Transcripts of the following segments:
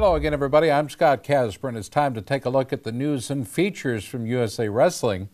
Hello again, everybody. I'm Scott Casper, and it's time to take a look at the news and features from USA Wrestling,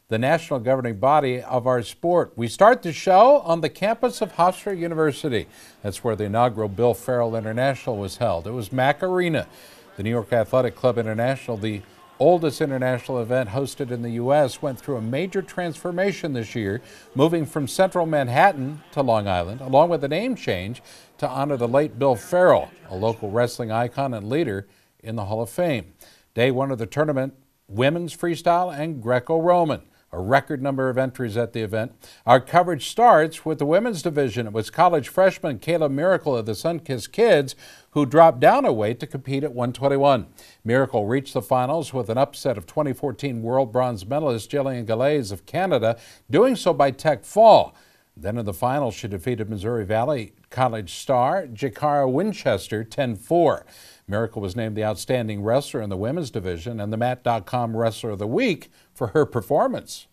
the national governing body of our sport. We start the show on the campus of Hofstra University. That's where the inaugural Bill Farrell International was held. It was Mac Arena. The New York Athletic Club International, the oldest international event hosted in the U.S., went through a major transformation this year, moving from central Manhattan to Long Island, along with a name change to honor the late Bill Farrell, a local wrestling icon and leader in the Hall of Fame. Day one of the tournament, women's freestyle and Greco-Roman. A record number of entries at the event. Our coverage starts with the women's division. It was college freshman Kayla Miracle of the Sunkissed Kids who dropped down a weight to compete at 121. Miracle reached the finals with an upset of 2014 world bronze medalist Jillian Galaise of Canada, doing so by tech fall. Then in the finals, she defeated Missouri Valley College star Jakara Winchester 10-4. Miracle was named the outstanding wrestler in the women's division and the Mat.com Wrestler of the Week for her performance.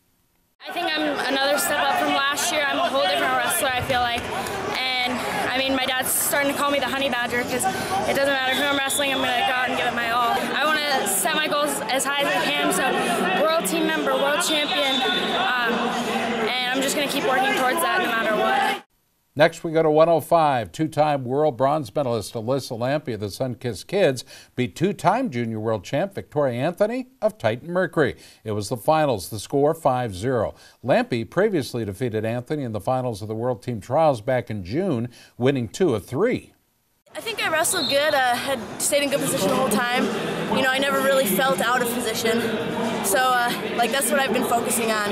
I think I'm another step up from last year. I'm a whole different wrestler, I feel like. And I mean, my dad's starting to call me the honey badger because it doesn't matter who I'm wrestling, I'm going to go out and give it my all. I want to set my goals as high as I can, so world team member, world champion, and I'm just going to keep working towards that no matter what. Next, we go to 105. Two-time world bronze medalist Alyssa Lampe of the Sunkissed Kids beat two-time junior world champ Victoria Anthony of Titan Mercury. It was the finals, the score 5-0. Lampe previously defeated Anthony in the finals of the World Team Trials back in June, winning 2 of 3. I think I wrestled good, had stayed in good position the whole time. You know, I never really felt out of position. So, like, that's what I've been focusing on,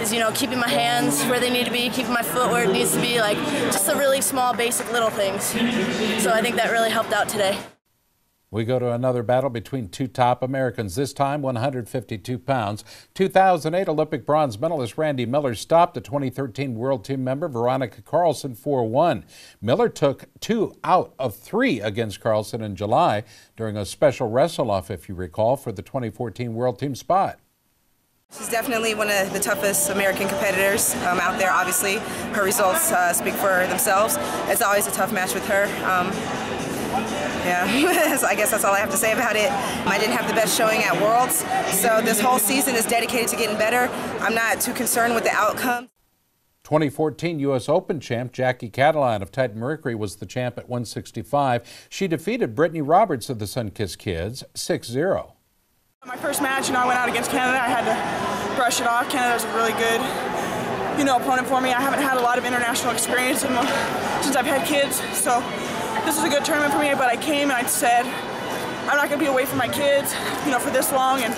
is, you know, keeping my hands where they need to be, keeping my foot where it needs to be, like, just the really small, basic little things. So I think that really helped out today. We go to another battle between two top Americans, this time 152 pounds. 2008 Olympic bronze medalist Randy Miller stopped the 2013 World Team member Veronica Carlson 4-1. Miller took 2 out of 3 against Carlson in July during a special wrestle-off, if you recall, for the 2014 World Team spot. She's definitely one of the toughest American competitors out there. Obviously, her results speak for themselves. It's always a tough match with her. Yeah, so I guess that's all I have to say about it. I didn't have the best showing at Worlds, so this whole season is dedicated to getting better. I'm not too concerned with the outcome. 2014 U.S. Open champ Jackie Cataline of Titan Mercury was the champ at 165. She defeated Brittany Roberts of the Sunkissed Kids 6-0. My first match, I went out against Canada. I had to brush it off. Canada's a really good, opponent for me. I haven't had a lot of international experience since I've had kids, so this is a good tournament for me. But I came and I said, I'm not going to be away from my kids, for this long and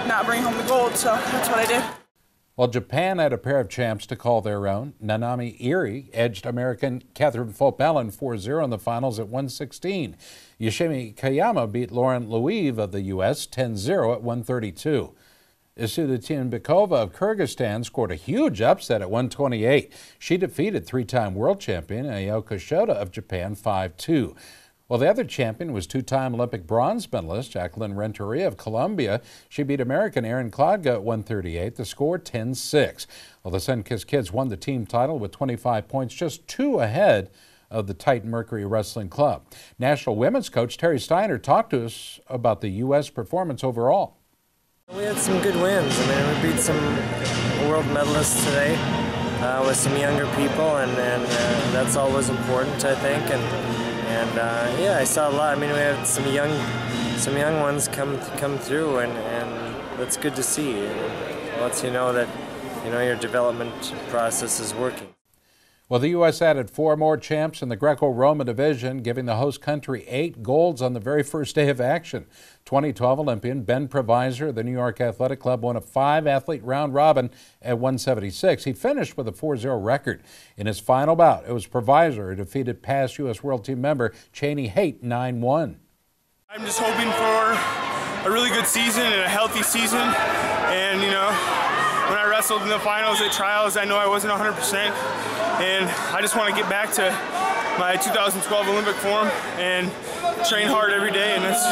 not bring home the gold. So that's what I did. Well, Japan had a pair of champs to call their own. Nanami Iri edged American Catherine Folt-Allen 4-0 in the finals at 116. Yoshimi Kayama beat Lauren Louive of the U.S. 10-0 at 132. Isuda Tienbekova of Kyrgyzstan scored a huge upset at 128. She defeated 3-time world champion Ayako Shota of Japan 5-2. Well, the other champion was 2-time Olympic bronze medalist Jacqueline Renteria of Colombia. She beat American Erin Klodga at 138, the score 10-6. Well, the Sunkissed Kids won the team title with 25 points, just 2 ahead of the Titan Mercury Wrestling Club. National women's coach Terry Steiner talked to us about the U.S. performance overall. We had some good wins. We beat some world medalists today with some younger people, and that's always important, I think. And yeah, I saw a lot. We had some young ones come through, and that's good to see. It lets you know that your development process is working. Well, the U.S. added 4 more champs in the Greco-Roman division, giving the host country 8 golds on the very first day of action. 2012 Olympian Ben Provisor of the New York Athletic Club won a 5-athlete round robin at 176. He finished with a 4-0 record. In his final bout, it was Provisor who defeated past U.S. World Team member Cheney Haight 9-1. I'm just hoping for a really good season and a healthy season. And, when I wrestled in the finals at trials, I know I wasn't 100%. And I just want to get back to my 2012 Olympic form and train hard every day, and that's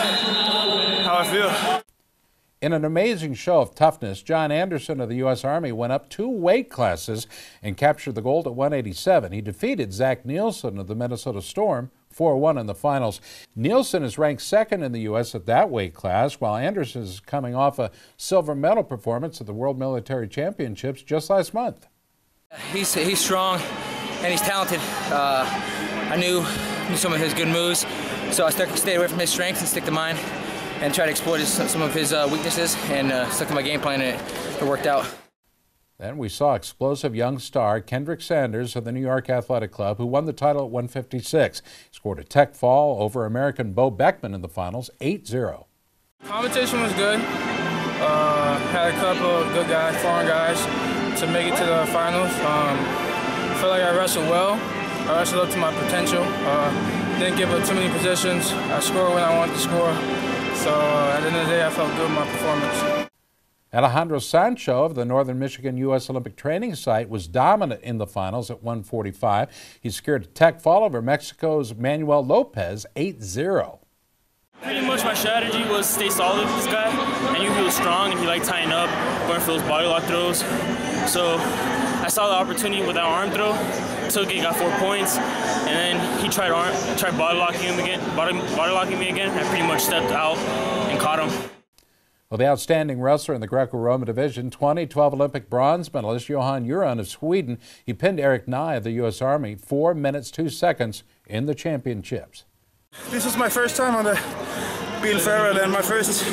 how I feel. In an amazing show of toughness, John Anderson of the U.S. Army went up 2 weight classes and captured the gold at 187. He defeated Zach Nielsen of the Minnesota Storm 4-1 in the finals. Nielsen is ranked second in the U.S. at that weight class, while Anderson is coming off a silver medal performance at the World Military Championships just last month. He's strong and he's talented. I knew some of his good moves, so I stayed away from his strengths and stick to mine and try to exploit some of his weaknesses, and stuck to my game plan, and it worked out. Then we saw explosive young star Kendrick Sanders of the New York Athletic Club, who won the title at 156. He scored a tech fall over American Bo Beckman in the finals, 8-0. Competition was good. Had a couple of good guys, foreign guys, to make it to the finals. Felt like I wrestled well. I wrestled up to my potential. Didn't give up too many positions. I scored when I wanted to score. So at the end of the day, I felt good with my performance. Alejandro Sancho of the Northern Michigan U.S. Olympic Training Site was dominant in the finals at 145. He secured a tech fall over Mexico's Manuel Lopez, 8-0. Pretty much my strategy was stay solid with this guy. I knew he was strong and he liked tying up, going for those body lock throws. So I saw the opportunity with that arm throw, took it, got 4 points, and then he tried body locking me again. I pretty much stepped out and caught him. Well, the outstanding wrestler in the Greco-Roman division, 2012 Olympic bronze medalist Johan Uran of Sweden, he pinned Eric Nye of the U.S. Army 4 minutes 2 seconds in the championships. This was my first time on the Bill Farrell and my first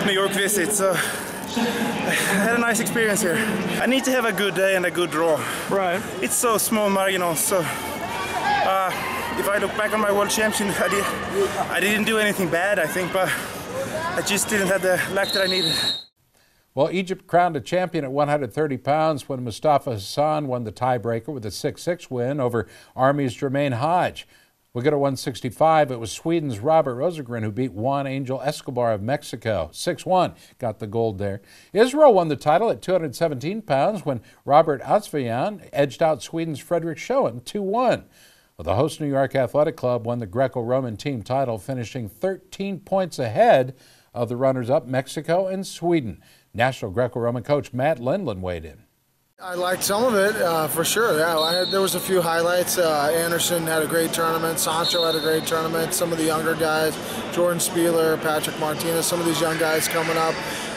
New York visit, so I had a nice experience here. I need to have a good day and a good draw. Right. It's so small marginals, so if I look back on my world championship, I didn't do anything bad, I think, but I just didn't have the luck that I needed. Well, Egypt crowned a champion at 130 pounds when Mustafa Hassan won the tiebreaker with a 6-6 win over Army's Jermaine Hodge. We'll go to 165. It was Sweden's Robert Rosengren who beat Juan Angel Escobar of Mexico. 6-1 got the gold there. Israel won the title at 217 pounds when Robert Asvian edged out Sweden's Frederick Schoen 2-1. Well, the host New York Athletic Club won the Greco-Roman team title, finishing 13 points ahead of the runners-up Mexico and Sweden. National Greco-Roman coach Matt Lindland weighed in. I liked some of it, for sure. Yeah, there was a few highlights. Anderson had a great tournament. Sancho had a great tournament. Some of the younger guys, Jordan Spieler, Patrick Martinez, some of these young guys coming up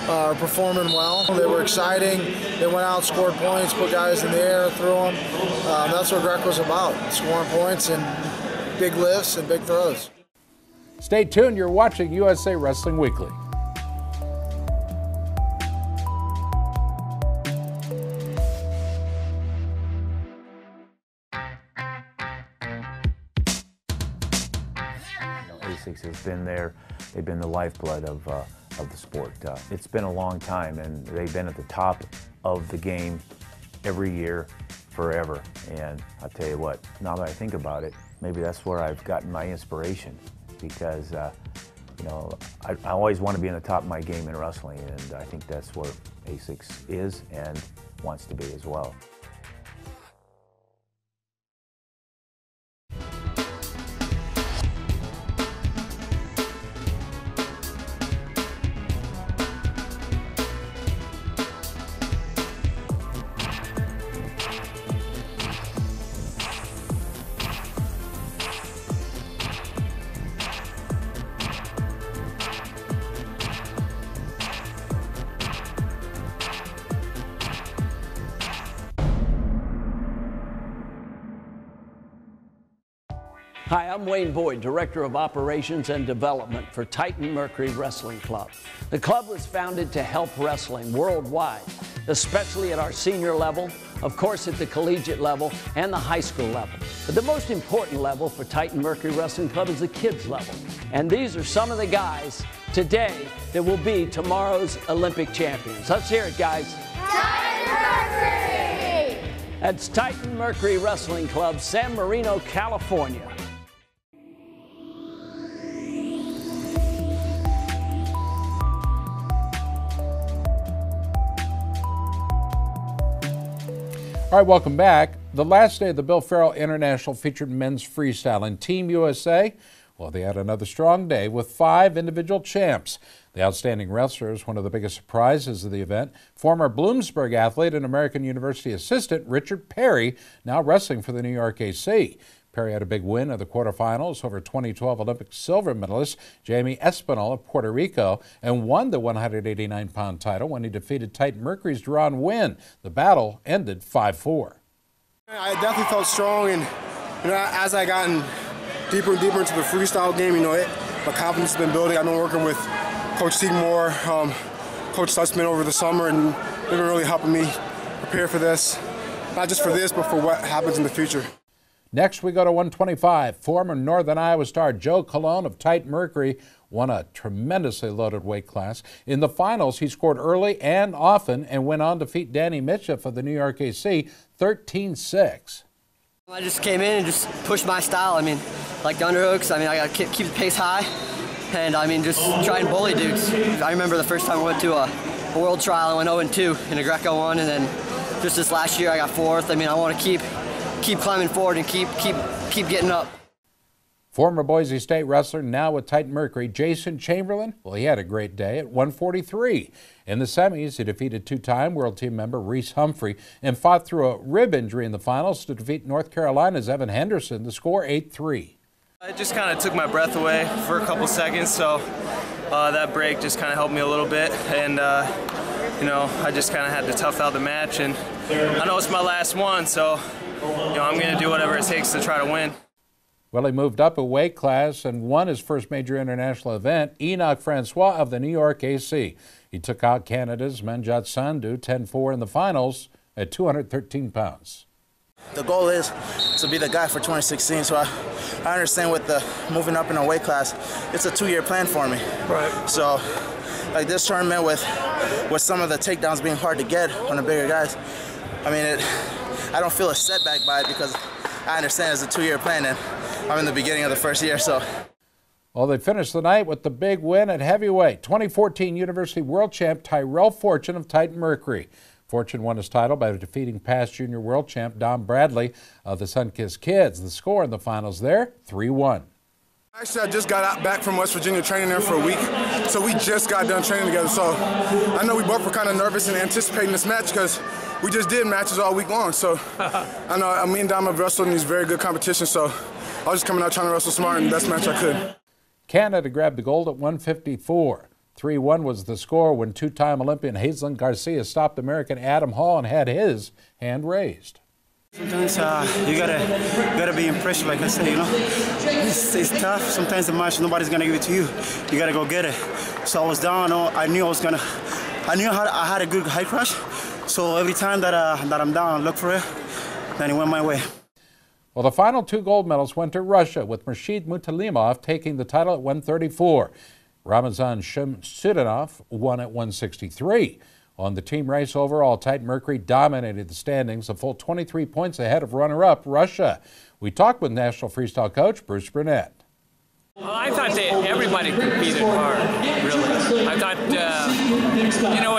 are performing well. They were exciting. They went out, scored points, put guys in the air, threw them. That's what Greco's about, scoring points and big lifts and big throws. Stay tuned. You're watching USA Wrestling Weekly. ASICS has been there. They've been the lifeblood of the sport. It's been a long time, and they've been at the top of the game every year, forever. And I'll tell you what, now that I think about it, maybe that's where I've gotten my inspiration, because you know, I always want to be in the top of my game in wrestling, and I think that's where ASICS is and wants to be as well. Hi, I'm Wayne Boyd, Director of Operations and Development for Titan Mercury Wrestling Club. The club was founded to help wrestling worldwide, especially at our senior level, of course at the collegiate level, and the high school level. But the most important level for Titan Mercury Wrestling Club is the kids level. And these are some of the guys today that will be tomorrow's Olympic champions. Let's hear it, guys. Titan Mercury! That's Titan Mercury Wrestling Club, San Marino, California. All right, welcome back. The last day of the Bill Farrell International featured men's freestyle, and Team USA, well, they had another strong day with 5 individual champs. The outstanding wrestler is one of the biggest surprises of the event. Former Bloomsburg athlete and American University assistant Richard Perry, now wrestling for the New York AC. Perry had a big win in the quarterfinals over 2012 Olympic silver medalist Jamie Espinal of Puerto Rico and won the 189-pound title when he defeated Titan Mercury's Deron Wynn. The battle ended 5-4. I definitely felt strong, and as I gotten deeper and deeper into the freestyle game, my confidence has been building. I've been working with Coach Seymour, Coach Sussman over the summer, and they've been really helping me prepare for this. Not just for this, but for what happens in the future. Next, we go to 125. Former Northern Iowa star Joe Colon of Titan Mercury won a tremendously loaded weight class. In the finals, he scored early and often and went on to defeat Danny Mitchell of the New York AC 13-6. I just came in and just pushed my style. Like the underhooks, I got to keep the pace high and, just try and bully dudes. I remember the first time I went to a world trial, I went 0-2 in a Greco-Roman, and then just this last year I got 4th. I want to keep climbing forward and keep getting up. Former Boise State wrestler, now with Titan Mercury, Jason Chamberlain, well, he had a great day at 143. In the semis, he defeated two-time world team member Reese Humphrey and fought through a rib injury in the finals to defeat North Carolina's Evan Henderson. The score 8-3. It just kind of took my breath away for a couple seconds, so that break just kind of helped me a little bit, and I just kind of had to tough out the match, and I know it's my last one, so I'm going to do whatever it takes to try to win. Well, he moved up a weight class and won his first major international event, Enoch Francois of the New York AC. He took out Canada's Manjot Sandhu 10-4 in the finals at 213 pounds. The goal is to be the guy for 2016, so I understand with the moving up in a weight class, it's a 2-year plan for me. Right. So, like this tournament with some of the takedowns being hard to get on the bigger guys, I don't feel a setback by it because I understand it's a 2-year plan and I'm in the beginning of the first year, so. Well, they finished the night with the big win at heavyweight. 2014 University World Champ Tyrell Fortune of Titan Mercury. Fortune won his title by defeating past junior world champ Don Bradley of the Sunkist Kids. The score in the finals there, 3-1. Actually, I just got back from West Virginia training there for a week, so we just got done training together. So I know we both were kind of nervous and anticipating this match because we just did matches all week long. So I know me and Dom have wrestled in these very good competitions, so I was just coming out trying to wrestle smart in the best match I could. Canada grabbed the gold at 154. 3-1 was the score when two-time Olympian Hazelin Garcia stopped American Adam Hall and had his hand raised. Sometimes you gotta be impressed, like I say, It's tough. Sometimes the match, nobody's gonna give it to you. You gotta go get it. So I was down. I knew I had a good high crush. So every time that I'm down, I look for it. Then it went my way. Well, the final 2 gold medals went to Russia, with Murshid Mutalimov taking the title at 134. Ramazan Shamsudanov won at 163. On the team race overall, Titan Mercury dominated the standings, a full 23 points ahead of runner-up Russia. We talked with National Freestyle coach Bruce Burnett. Well, I thought everybody competed hard, really. I thought,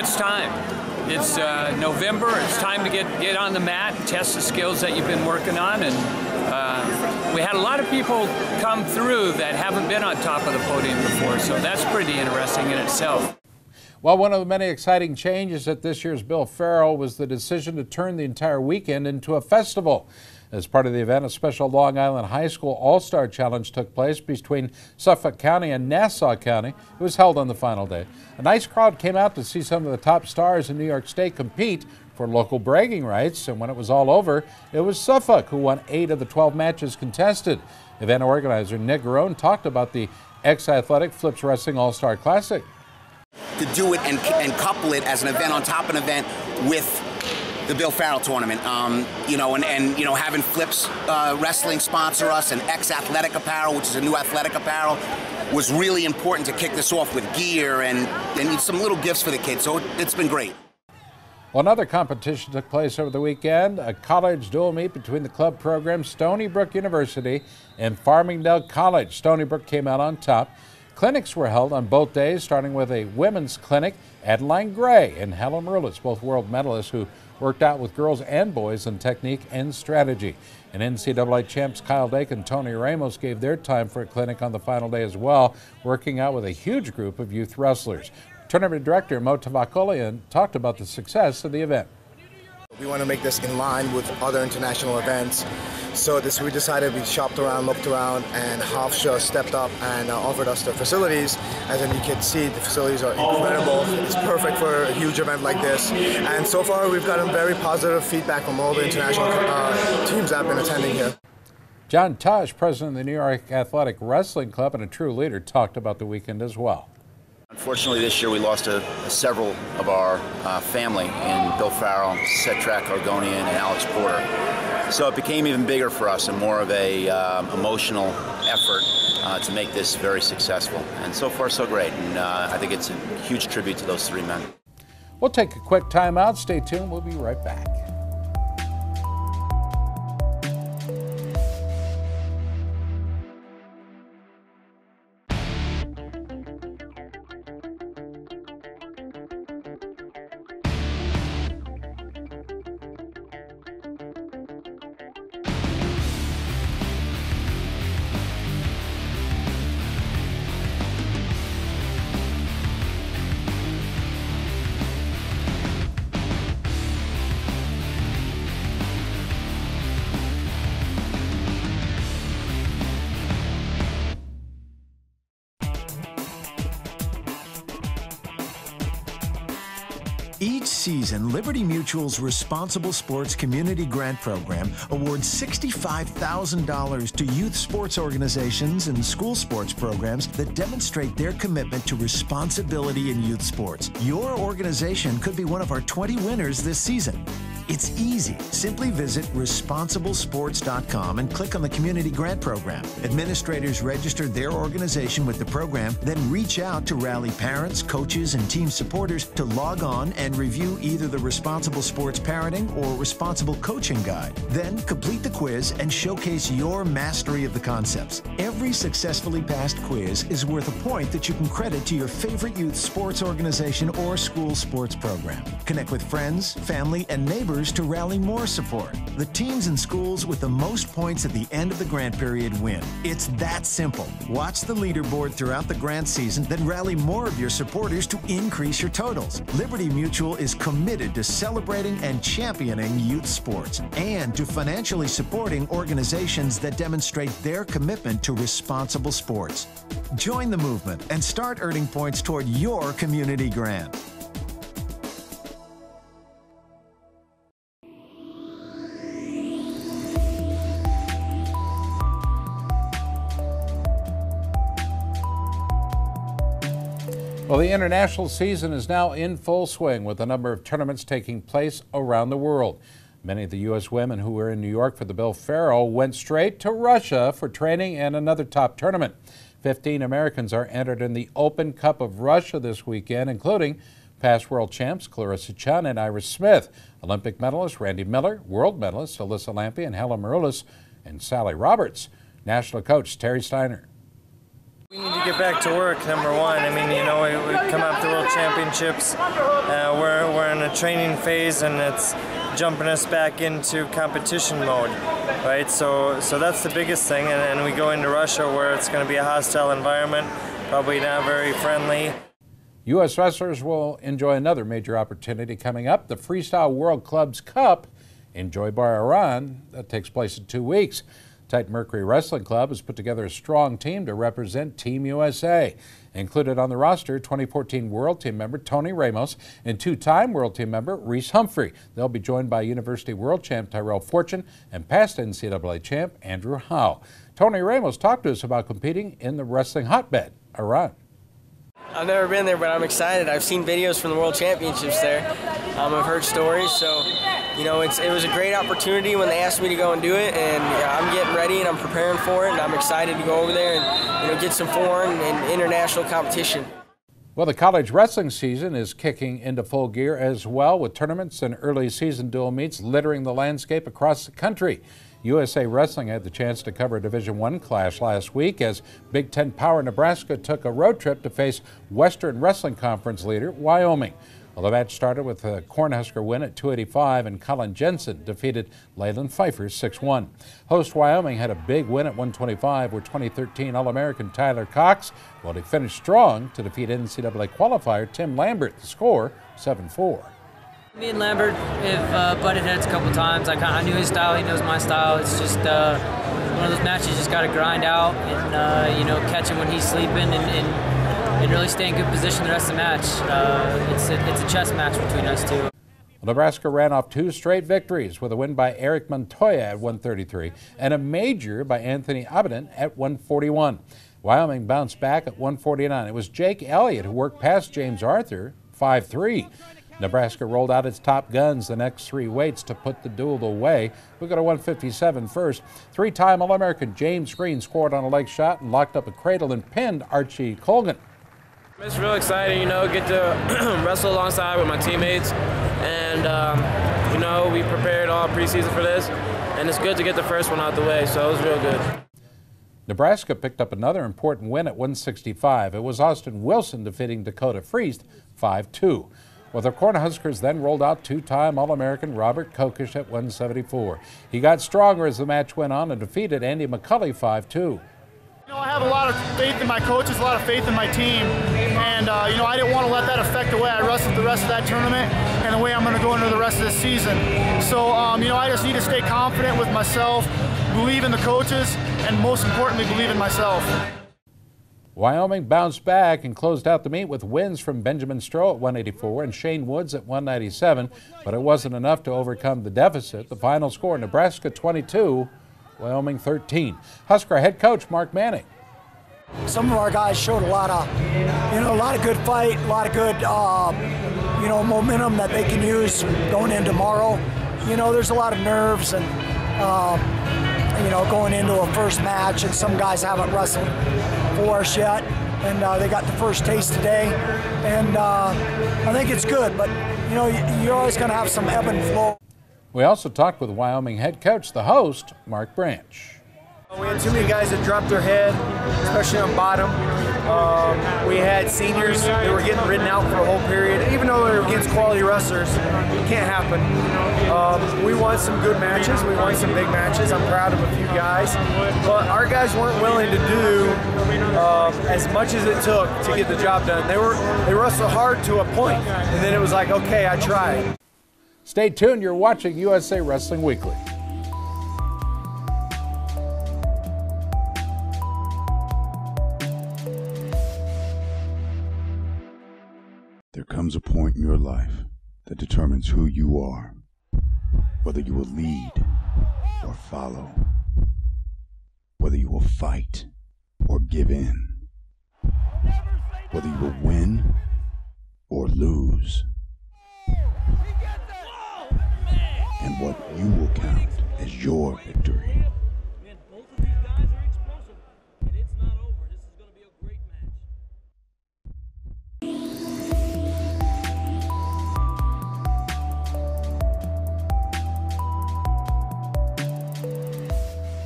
it's time. It's November. It's time to get on the mat and test the skills that you've been working on. And we had a lot of people come through that haven't been on top of the podium before, so that's pretty interesting in itself. Well, one of the many exciting changes at this year's Bill Farrell was the decision to turn the entire weekend into a festival. As part of the event, a special Long Island High School All-Star Challenge took place between Suffolk County and Nassau County. It was held on the final day. A nice crowd came out to see some of the top stars in New York State compete for local bragging rights, and when it was all over, it was Suffolk who won 8 of the 12 matches contested. Event organizer Nick Garone talked about the X-Athletic Flips Wrestling All-Star Classic. To do it and couple it as an event on top of an event with the Bill Farrell tournament, having Flips Wrestling sponsor us and X-Athletic Apparel, which is a new athletic apparel, was really important to kick this off with gear and some little gifts for the kids, so it's been great. Well, another competition took place over the weekend, a college dual meet between the club program Stony Brook University and Farmingdale College. Stony Brook came out on top. Clinics were held on both days, starting with a women's clinic. Adeline Gray and Helen Merlitz, both world medalists who worked out with girls and boys in technique and strategy. And NCAA champs Kyle Dake and Tony Ramos gave their time for a clinic on the final day as well, working out with a huge group of youth wrestlers. Tournament director Mo Tavakolian talked about the success of the event. We want to make this in line with other international events. So we decided, we shopped around, looked around, and Hofstra stepped up and offered us their facilities. As you can see, the facilities are incredible. It's perfect for a huge event like this. And so far, we've gotten very positive feedback from all the international teams that have been attending here. John Tosh, president of the New York Athletic Wrestling Club and a true leader, talked about the weekend as well. Unfortunately, this year we lost several of our family in Bill Farrell, Setrak Argonian, and Alex Porter. So it became even bigger for us and more of a emotional effort to make this very successful. And so far, so great. And I think it's a huge tribute to those three men. We'll take a quick time out. Stay tuned. We'll be right back. Each season, Liberty Mutual's Responsible Sports Community Grant Program awards $65,000 to youth sports organizations and school sports programs that demonstrate their commitment to responsibility in youth sports. Your organization could be one of our 20 winners this season. It's easy. Simply visit responsiblesports.com and click on the Community Grant Program. Administrators register their organization with the program, then reach out to rally parents, coaches, and team supporters to log on and review either the Responsible Sports Parenting or Responsible Coaching Guide. Then complete the quiz and showcase your mastery of the concepts. Every successfully passed quiz is worth a point that you can credit to your favorite youth sports organization or school sports program. Connect with friends, family, and neighbors to rally more support. The teams and schools with the most points at the end of the grant period win. It's that simple. Watch the leaderboard throughout the grant season, then rally more of your supporters to increase your totals. Liberty Mutual is committed to celebrating and championing youth sports and to financially supporting organizations that demonstrate their commitment to responsible sports. Join the movement and start earning points toward your community grant. Well, the international season is now in full swing with a number of tournaments taking place around the world. Many of the U.S. women who were in New York for the Bill Farrell went straight to Russia for training and another top tournament. 15 Americans are entered in the Open Cup of Russia this weekend, including past world champs Clarissa Chun and Iris Smith, Olympic medalist Randy Miller, world medalists Alyssa Lampe and Helen Maroulis, and Sally Roberts. National coach Terry Steiner. We need to get back to work, number one. I mean, you know, we come up to World Championships. We're in a training phase, and it's jumping us back into competition mode, right? So that's the biggest thing. And we go into Russia, where it's going to be a hostile environment, probably not very friendly. U.S. wrestlers will enjoy another major opportunity coming up, the Freestyle World Clubs Cup in Joy Bar, Iran. That takes place in 2 weeks. Titan Mercury Wrestling Club has put together a strong team to represent Team USA. Included on the roster, 2014 World Team member Tony Ramos and two-time World Team member Reese Humphrey. They'll be joined by University World Champ Tyrell Fortune and past NCAA champ Andrew Howe. Tony Ramos talked to us about competing in the wrestling hotbed, Iran. I've never been there, but I'm excited. I've seen videos from the World Championships there. I've heard stories, so you know, it was a great opportunity when they asked me to go and do it, and I'm getting ready and I'm preparing for it, and I'm excited to go over there and get some foreign and international competition. Well, the college wrestling season is kicking into full gear as well, with tournaments and early season dual meets littering the landscape across the country. USA Wrestling had the chance to cover a Division I clash last week as Big Ten Power Nebraska took a road trip to face Western Wrestling Conference leader Wyoming. Well, the match started with a Cornhusker win at 285, and Colin Jensen defeated Leyland Pfeiffer 6-1. Host Wyoming had a big win at 125, where 2013 All-American Tyler Cox, well, he finished strong to defeat NCAA qualifier Tim Lambert, the score 7-4. Me and Lambert have butted heads a couple times. I knew his style, he knows my style. It's just one of those matches you just got to grind out and you know, catch him when he's sleeping and really stay in good position the rest of the match. It's a chess match between us two. Nebraska ran off 2 straight victories with a win by Eric Montoya at 133 and a major by Anthony Abbott at 141. Wyoming bounced back at 149. It was Jake Elliott who worked past James Arthur 5-3. Nebraska rolled out its top guns the next 3 weights to put the duel away. We go to 157 first. 3-time All-American James Green scored on a leg shot and locked up a cradle and pinned Archie Colgan. It's real exciting, you know, get to wrestle alongside with my teammates. And, you know, we prepared all preseason for this. And it's good to get the first one out the way, so it was real good. Nebraska picked up another important win at 165. It was Austin Wilson defeating Dakota Freest 5-2. Well, the Cornhuskers then rolled out 2-time All-American Robert Kokish at 174. He got stronger as the match went on and defeated Andy McCulley 5-2. You know, I have a lot of faith in my coaches, a lot of faith in my team, and you know, I didn't want to let that affect the way I wrestled the rest of that tournament and the way I'm going to go into the rest of the season. So, you know, I just need to stay confident with myself, believe in the coaches, and most importantly, believe in myself. Wyoming bounced back and closed out the meet with wins from Benjamin Stroh at 184 and Shane Woods at 197, but it wasn't enough to overcome the deficit. The final score, Nebraska 22, Wyoming 13. Husker head coach Mark Manning. Some of our guys showed a lot of good fight, a lot of good, you know, momentum that they can use going in tomorrow. You know, there's a lot of nerves and, you know, going into a first match, and some guys haven't wrestled for us yet, and they got the first taste today, and I think it's good, but, you know, you're always going to have some ebb and flow. We also talked with Wyoming head coach, the host, Mark Branch. We had too many guys that dropped their head, especially on bottom. We had seniors that were getting ridden out for a whole period. Even though they were against quality wrestlers, it can't happen. We won some good matches. We won some big matches. I'm proud of a few guys. But our guys weren't willing to do as much as it took to get the job done. They wrestled hard to a point, and then it was like, okay, I tried. Stay tuned. You're watching USA Wrestling Weekly. There comes a point in your life that determines who you are, whether you will lead or follow, whether you will fight or give in, whether you will win or lose, and what you will count as your victory.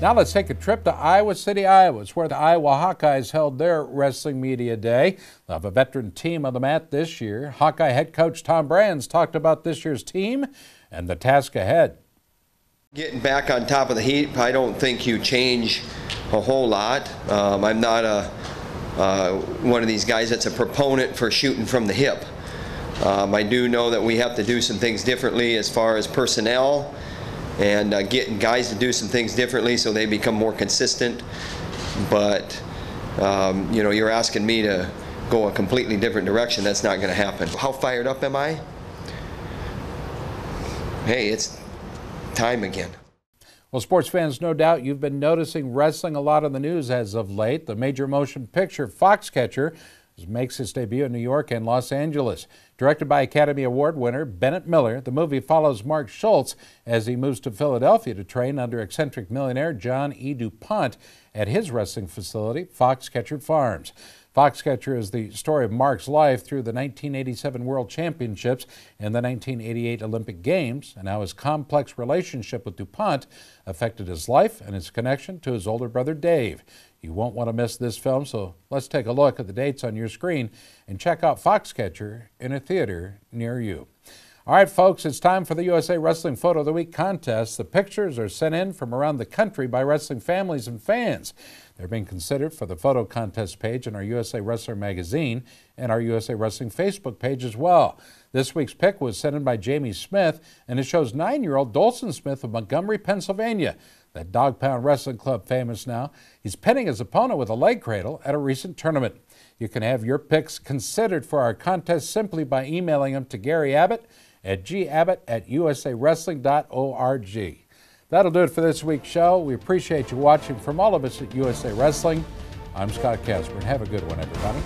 Now let's take a trip to Iowa City, Iowa. It's where the Iowa Hawkeyes held their Wrestling Media Day. They'll have a veteran team on the mat this year. Hawkeye head coach Tom Brands talked about this year's team and the task ahead. Getting back on top of the heap, I don't think you change a whole lot. I'm not one of these guys that's a proponent for shooting from the hip. I do know that we have to do some things differently as far as personnel, and getting guys to do some things differently so they become more consistent. But you know, you're asking me to go a completely different direction. That's not going to happen. How fired up am I? Hey, it's time again. Well, sports fans, no doubt you've been noticing wrestling a lot in the news as of late. The major motion picture Foxcatcher makes its debut in New York and Los Angeles. Directed by Academy Award winner Bennett Miller, the movie follows Mark Schultz as he moves to Philadelphia to train under eccentric millionaire John E. DuPont at his wrestling facility, Foxcatcher Farms. Foxcatcher is the story of Mark's life through the 1987 World Championships and the 1988 Olympic Games, and how his complex relationship with DuPont affected his life and his connection to his older brother Dave. You won't want to miss this film, so let's take a look at the dates on your screen and check out Foxcatcher in a theater near you. All right, folks, it's time for the USA Wrestling Photo of the Week contest. The pictures are sent in from around the country by wrestling families and fans. They're being considered for the photo contest page in our USA Wrestler magazine and our USA Wrestling Facebook page as well. This week's pick was sent in by Jamie Smith, and it shows 9-year-old Dolson Smith of Montgomery, Pennsylvania. That Dog Pound Wrestling Club famous now. He's pinning his opponent with a leg cradle at a recent tournament. You can have your picks considered for our contest simply by emailing them to Gary Abbott at gabbott@usawrestling.org. That'll do it for this week's show. We appreciate you watching. From all of us at USA Wrestling, I'm Scott Casper, and have a good one, everybody.